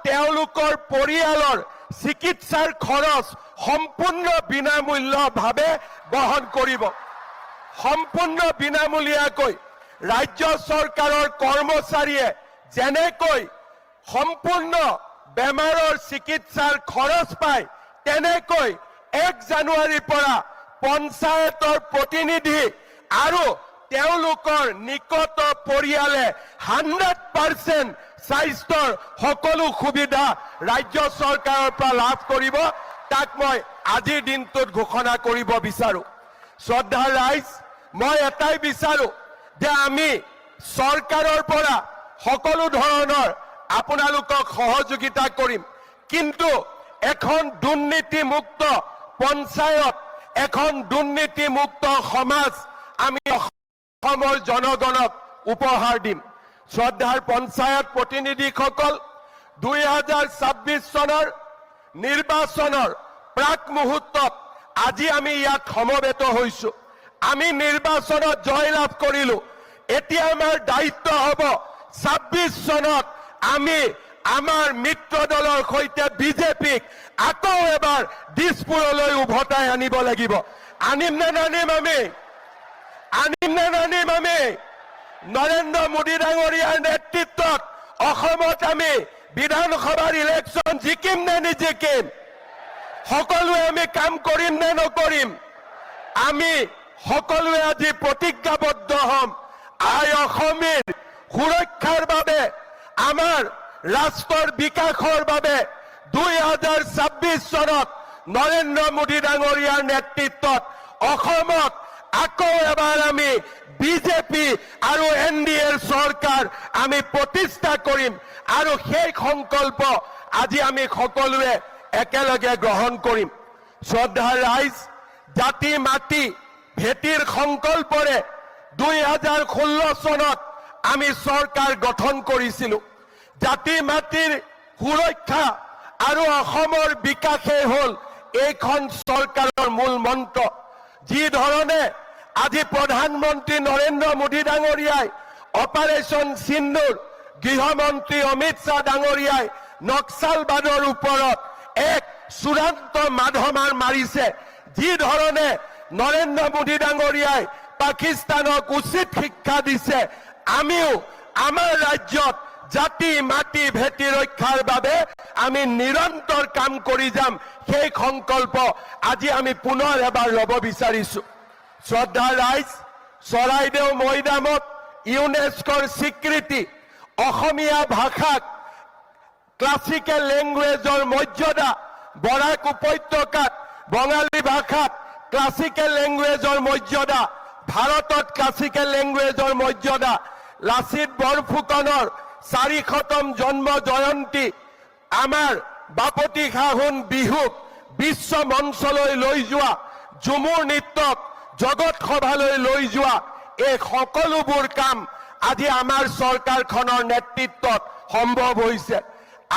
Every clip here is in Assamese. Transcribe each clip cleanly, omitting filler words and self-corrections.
তেওঁলোকৰ পৰিয়ালৰ চিকিৎসাৰ খৰচ সম্পূৰ্ণ বিনামূল্যভাৱে বহন কৰিব। সম্পূৰ্ণ বিনামূলীয়াকৈ ৰাজ্য চৰকাৰৰ কৰ্মচাৰীয়ে যেনেকৈ সম্পূৰ্ণ বেমাৰৰ চিকিৎসাৰ খৰচ পায়, তেনেকৈ 1 জানুৱাৰীৰ পৰা পঞ্চায়তৰ প্ৰতিনিধি আৰু তেওঁলোকৰ নিকট পৰিয়ালে 100% স্বাস্থ্যৰ সকলো সুবিধা ৰাজ্য চৰকাৰৰ পৰা লাভ কৰিব। তাক মই আজিৰ দিনটোত ঘোষণা কৰিব বিচাৰো। শ্ৰদ্ধাৰ ৰাইজ, মই এটাই বিচাৰো যে আমি চৰকাৰৰ পৰা সকলো ধৰণৰ আপোনালোকক সহযোগিতা কৰিম, কিন্তু এখন দুৰ্নীতিমুক্ত পঞ্চায়ত, এখন দুৰ্নীতিমুক্ত সমাজ আমি অসমৰ জনগণক উপহাৰ দিম। শ্ৰদ্ধাৰ পঞ্চায়ত প্ৰতিনিধিসকল, 2026 চনৰ নিৰ্বাচনৰ প্ৰাক মুহূৰ্তত আজি আমি ইয়াত সমবেত হৈছো। আমি নিৰ্বাচনত জয়লাভ কৰিলো। এতিয়া আমাৰ দায়িত্ব হ'ব 26 চনত আমি আমাৰ মিত্ৰ দলৰ সৈতে বিজেপিক আকৌ এবাৰ দিছপুৰলৈ উভতাই আনিব লাগিব। আনিম নে নানিম আমি? আনিম নে নানিম আমি? নৰেন্দ্ৰ মোদী ডাঙৰীয়াৰ নেতৃত্বত অসমত আমি বিধানসভাৰ ইলেকশ্যন জিকিম নে নিজিকিম? সকলোৱে আমি কাম কৰিম নে নকৰিম? আমি সকলোৱে আজি প্ৰতিজ্ঞাবদ্ধ হ'ম। আই অসমীৰ সুৰক্ষাৰ বাবে, আমাৰ ৰাষ্ট্ৰৰ বিকাশৰ বাবে 2026 চনত নৰেন্দ্ৰ মোদী ডাঙৰীয়াৰ নেতৃত্বত অসমত আকৌ এবাৰ আমি বিজেপি আৰু NDAৰ চৰকাৰ আমি প্ৰতিষ্ঠা কৰিম আৰু সেই সংকল্প আজি আমি সকলোৱে একেলগে গ্ৰহণ কৰিম। শ্ৰদ্ধাৰ ৰাইজ, জাতি মাটি ভেটিৰ সংকল্পৰে 2016 চনত আমি চৰকাৰ গঠন কৰিছিলো। জাতি মাটিৰ সুৰক্ষা আৰু অসমৰ বিকাশে হ'ল এইখন চৰকাৰৰ মূল মন্ত্ৰ। যি ধৰণে আজি প্ৰধানমন্ত্ৰী নৰেন্দ্ৰ মোদী ডাঙৰীয়াই অপাৰেশ্যন সিন্দুৰ, গৃহমন্ত্ৰী অমিত শ্বাহ ডাঙৰীয়াই নক্সালবাদৰ ওপৰত এক চূড়ান্ত মাধমাৰ মাৰিছে, যি ধৰণে নৰেন্দ্ৰ মোদী ডাঙৰীয়াই পাকিস্তানক উচিত শিক্ষা দিছে, আমিও আমাৰ ৰাজ্যত জাতি মাটি ভেটি ৰক্ষাৰ বাবে আমি নিৰন্তৰ কাম কৰি যাম। সেই সংকল্প আজি আমি পুনৰ এবাৰ ল'ব বিচাৰিছো। শ্ৰদ্ধাৰ ৰাইজ, চৰাইদেউ মৈদামত ইউনেস্কোৰ স্বীকৃতি, অসমীয়া ভাষাক ক্লাছিকেল লেংগুৱেজৰ মৰ্যাদা, বৰাক উপত্যকাত বঙালী ভাষাত ক্লাছিকেল লেংগুৱেজৰ মৰ্যাদা, ভাৰতত ক্লাছিকেল লেংগুৱেজৰ মৰ্যাদা, লাচিত বৰফুকনৰ 400তম জন্ম জয়ন্তী, আমাৰ বাপতি সাহোন বিহুক বিশ্ব মঞ্চলৈ লৈ যোৱা, ঝুমুৰ নৃত্যক জগত সভালৈ লৈ যোৱা, এই সকলোবোৰ কাম আজি আমাৰ চৰকাৰখনৰ নেতৃত্বত সম্ভৱ হৈছে।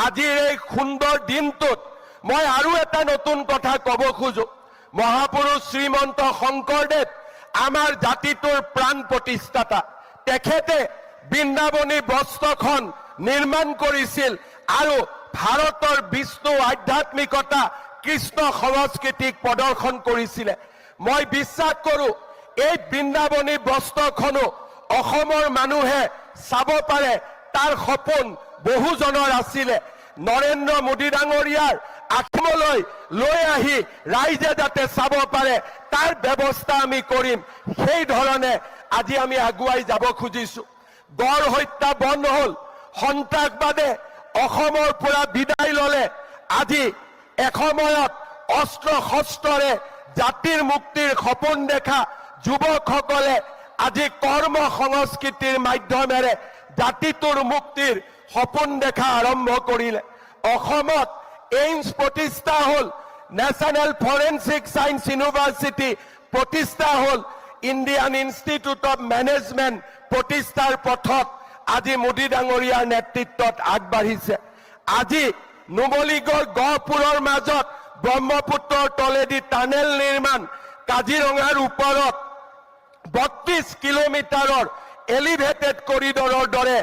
আজিৰ এই সুন্দৰ দিনটোত মই আৰু এটা নতুন কথা ক'ব খোজো। মহাপুৰুষ শ্ৰীমন্ত শংকৰদেৱ আমাৰ জাতিটোৰ প্ৰাণ প্ৰতিষ্ঠাতা। তেখেতে বৃন্দাবনী বস্ত্ৰখন নিৰ্মাণ কৰিছিল আৰু ভাৰতৰ বিষ্ণু আধ্যাত্মিকতা, কৃষ্ণ সংস্কৃতিক প্ৰদৰ্শন কৰিছিলে। মই বিশ্বাস কৰো এই বৃন্দাবনী বস্ত্ৰখনো অসমৰ মানুহে চাব পাৰে, তাৰ সপোন বহুজনৰ আছিলে। নৰেন্দ্ৰ মোদী ডাঙৰীয়াৰ আত্মলৈ লৈ আহি ৰাইজে যাতে চাব পাৰে তাৰ ব্যৱস্থা আমি কৰিম। সেই ধৰণে আজি আমি আগুৱাই যাব খুজিছো। গড় হত্যা বন্ধ হ'ল, সন্ত্ৰাসবাদে অসমৰ পৰা বিদায় ললে। আজি এসময়ত অস্ত্ৰ শস্ত্ৰৰে জাতিৰ মুক্তিৰ সপোন দেখা যুৱকসকলে আজি কৰ্ম সংস্কৃতিৰ মাধ্যমেৰে জাতিটোৰ মুক্তিৰ সপোন দেখা আৰম্ভ কৰিলে। অসমত এইমছ প্ৰতিষ্ঠা হ'ল, নেশ্যনেল ফৰেনচিক ছায়েন্স ইউনিভাৰ্চিটি প্ৰতিষ্ঠা হ'ল, ইণ্ডিয়ান ইনষ্টিটিউট অফ মেনেজমেণ্ট প্ৰতিষ্ঠাৰ পথত আজি মোদী ডাঙৰীয়াৰ নেতৃত্বত আগবাঢ়িছে। আজি নুমলীগড় গহপুৰৰ মাজত ব্ৰহ্মপুত্ৰৰ তলেদি টানেল নিৰ্মাণ, কাজিৰঙাৰ ওপৰত 32 কিলোমিটাৰৰ এলিভেটেড কৰিডৰৰ দৰে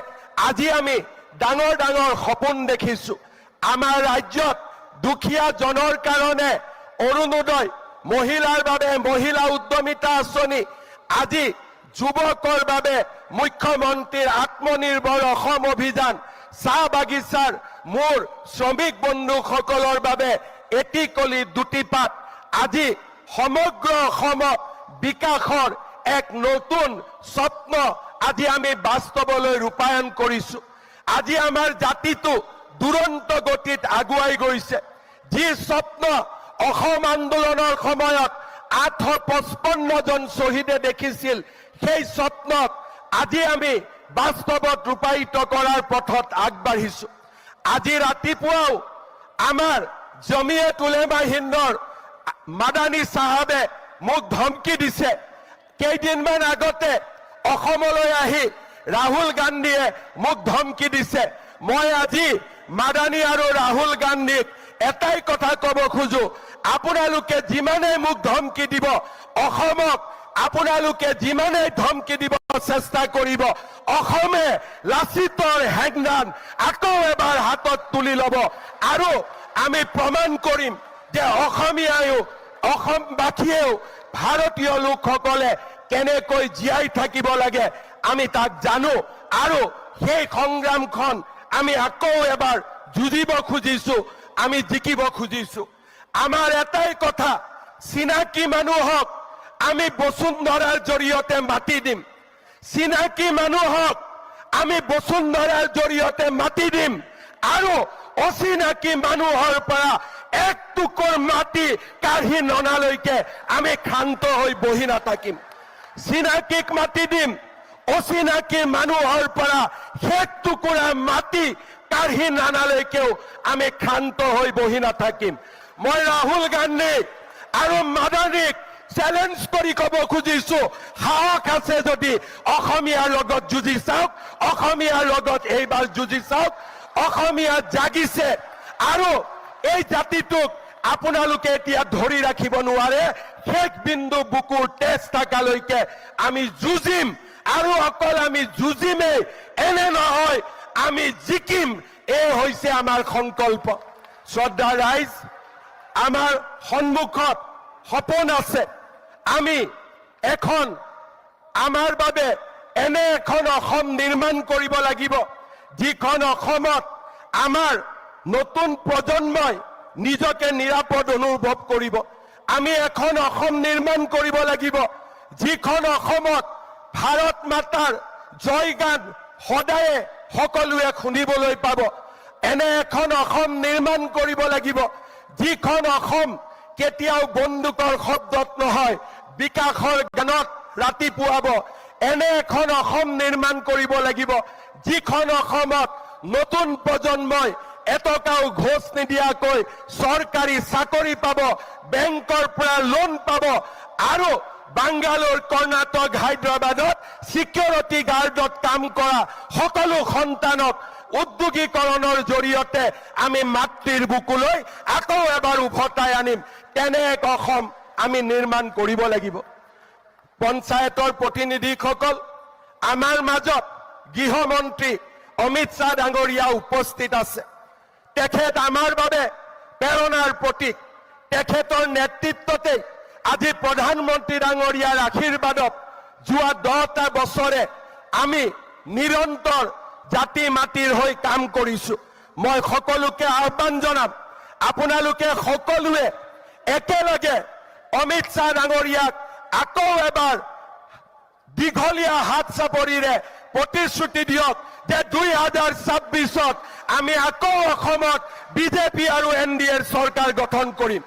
আজি আমি ডাঙৰ ডাঙৰ সপোন দেখিছো। আমাৰ ৰাজ্যত দুখীয়া জনৰ কাৰণে অৰুণোদয়, মহিলাৰ বাবে মহিলা উদ্যমিতা আঁচনি, আজি যুৱকৰ বাবে মুখ্যমন্ত্ৰীৰ আত্মনিৰ্ভৰ অসম অভিযান, চাহ বাগিচাৰ মোৰ শ্ৰমিক বন্ধুসকলৰ বাবে এটিকলি দুটিপাত, আজি সমগ্ৰ অসমত বিকাশৰ এক নতুন স্বপ্ন আজি আমি বাস্তৱলৈ ৰূপায়ণ কৰিছো। আজি আমাৰ জাতিটো দুৰন্ত গতিত আগুৱাই গৈছে। যি স্বপ্ন অসম আন্দোলনৰ সময়ত 855 জন শ্বহীদে দেখিছিল, সেই স্বপ্নক আজি আমি বাস্তৱত ৰূপায়িত কৰাৰ পথত আগবাঢ়িছো। আজি ৰাতিপুৱাও আমাৰ জমিয়ত উলেমা হিন্দৰ মাদানী চাহাবে মোক ধমকি দিছে। কেইদিনমান আগতে অসমলৈ আহি ৰাহুল গান্ধীয়ে মোক ধমকি দিছে। মই আজি মাদানী আৰু ৰাহুল গান্ধীক এটাই কথা ক'ব খোজো, আপোনালোকে যিমানেই মোক ধমকি দিব, অসমক আপোনালোকে যিমানেই ধমকি দিব চেষ্টা কৰিব, অসমে লাচিতৰ হেংদান আকৌ এবাৰ হাতত তুলি ল'ব আৰু আমি প্ৰমাণ কৰিম যে অসমীয়ায়ো, অসমবাসীয়েও ভাৰতীয় লোকসকলে কেনেকৈ জীয়াই থাকিব লাগে আমি তাক জানো আৰু সেই সংগ্ৰামখন আমি আকৌ এবাৰ যুঁজিব খুজিছো, আমি জিকিব খুজিছো। আমাৰ এটাই কথা, চিনাকি মানুহক আমি বসুন্ধৰাৰ জৰিয়তে মাতি দিম, চিনাকি মানুহক আমি বসুন্ধৰাৰ জৰিয়তে মাতি দিম আৰু অচিনাকি মানুহৰ পৰা এক টুকুৰ মাটি কাঢ়ি ননালৈকে আমি ক্ষান্ত হৈ বহি নাথাকিম। চিনাকিক মাতি দিম, অচিনাকি মানুহৰ পৰা এক টুকুৰা মাটি কাঢ়ি নানালৈকেও আমি ক্ষান্ত হৈ বহি নাথাকিম। মই ৰাহুল গান্ধী আৰু মাদানীক চেলেঞ্জ কৰি ক'ব খুজিছো, সাহস আছে যদি অসমীয়াৰ লগত যুঁজি চাওক, অসমীয়াৰ লগত এইবাৰ যুঁজি চাওক। অসমীয়া জাগিছে আৰু এই জাতিটোক আপোনালোকে এতিয়া ধৰি ৰাখিব নোৱাৰে। শেষ বিন্দু বুকুৰ তেজ থাকালৈকে আমি যুঁজিম আৰু অকল আমি যুঁজিমেই, এনে নহয় আমি জিকিম। এই হৈছে আমাৰ সংকল্প। শ্ৰদ্ধা ৰাইজ, আমাৰ সন্মুখত সপোন আছে। আমি এখন আমাৰ বাবে এনে এখন অসম নিৰ্মাণ কৰিব লাগিব, যিখন অসমত আমাৰ নতুন প্ৰজন্মই নিজকে নিৰাপদ অনুভৱ কৰিব। আমি এখন অসম নিৰ্মাণ কৰিব লাগিব, যিখন অসমত ভাৰত মাতাৰ জয়গান সদায়ে সকলোৱে শুনিবলৈ পাব। এনে এখন অসম নিৰ্মাণ কৰিব লাগিব, যিখন অসম কেতিয়াও বন্দুকৰ শব্দত নহয়, বিকাশৰ গানত ৰাতিপুৱাব। এনে এখন অসম নিৰ্মাণ কৰিব লাগিব, যিখন অসমত নতুন প্ৰজন্মই এটকাও ঘোষ নিদিয়াকৈ চৰকাৰী চাকৰি পাব, বেংকৰ পৰা লোন পাব আৰু বাংগালোৰ, কৰ্ণাটক, হায়দৰাবাদত সিকিউৰিটি গাৰ্ডত কাম কৰা সকলো সন্তানক উদ্যোগীকৰণৰ জৰিয়তে আমি মাতৃৰ বুকুলৈ আকৌ এবাৰ উভতাই আনিম। তেনে এক অসম আমি নিৰ্মাণ কৰিব লাগিব। পঞ্চায়তৰ প্ৰতিনিধিসকল, আমাৰ মাজত গৃহমন্ত্ৰী অমিত শ্বাহ ডাঙৰীয়া উপস্থিত আছে। তেখেত আমাৰ বাবে প্ৰেৰণাৰ প্ৰতীক। তেখেতৰ নেতৃত্বতে আজি প্ৰধানমন্ত্ৰী ডাঙৰীয়াৰ আশীৰ্বাদত যোৱা 10টা বছৰে আমি নিৰন্তৰ জাতি মাটিৰ হৈ কাম কৰিছো। মই সকলোকে আহ্বান জনাম, আপোনালোকে সকলোৱে একেলগে অমিত শ্বাহ ডাঙৰীয়াক আকৌ এবাৰ দীঘলীয়া হাত চাপৰিৰে প্ৰতিশ্ৰুতি দিয়ক যে 2026ত আমি আকৌ অসমত বিজেপি আৰু NDAৰ চৰকাৰ গঠন কৰিম।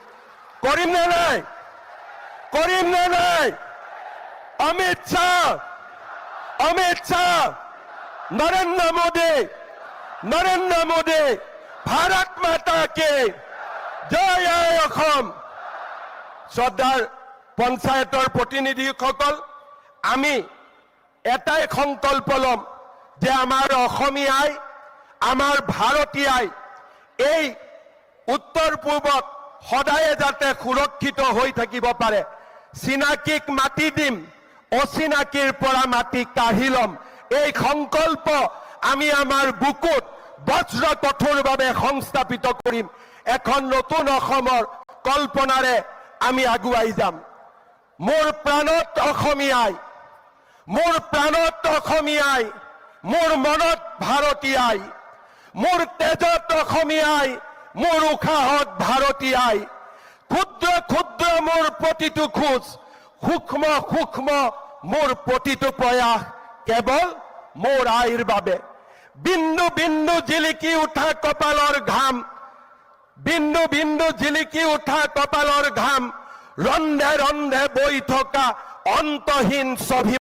কৰিম নে নাই? কৰিম নে নাই? অমিত শ্বাহ, নৰেন্দ্ৰ মোদী, ভাৰত মাতা কে জয়, জয় অসম। শ্ৰদ্ধাৰ পঞ্চায়তৰ প্ৰতিনিধিসকল, আমি এটাই সংকল্প ল'ম যে আমাৰ অসমীয়াই, আমাৰ ভাৰতীয়াই এই উত্তৰ পূবত সদায়ে যাতে সুৰক্ষিত হৈ থাকিব পাৰে। চিনাকিক মাতি দিম, অচিনাকিৰ পৰা মাটি কাঢ়ি ল'ম। এই সংকল্প আমি আমাৰ বুকুত বজ্ৰ কঠোৰভাৱে সংস্থাপিত কৰিম। এখন নতুন অসমৰ কল্পনাৰে আমি আগুৱাই যাম। মোৰ প্ৰাণত অসমীয়াই, মোৰ প্ৰাণত অসমীয়াই, মোৰ মনত ভাৰতীয়াই, মোৰ তেজত অসমীয়াই, মোৰ উশাহত ভাৰতীয়াই। ক্ষুদ্ৰ ক্ষুদ্ৰ মোৰ প্ৰতিটো খোজ, সূক্ষ্ম সূক্ষ্ম মোৰ প্ৰতিটো প্ৰয়াস কেৱল মোৰ আইৰ বাবে। বিন্দু বিন্দু জিলিকি উঠা কপালৰ ঘাম, বিন্দু বিন্দু জিলিকি উঠা কপালৰ ঘাম, ৰন্ধে ৰন্ধে বৈ থকা অন্তহীন স্বাভিমান।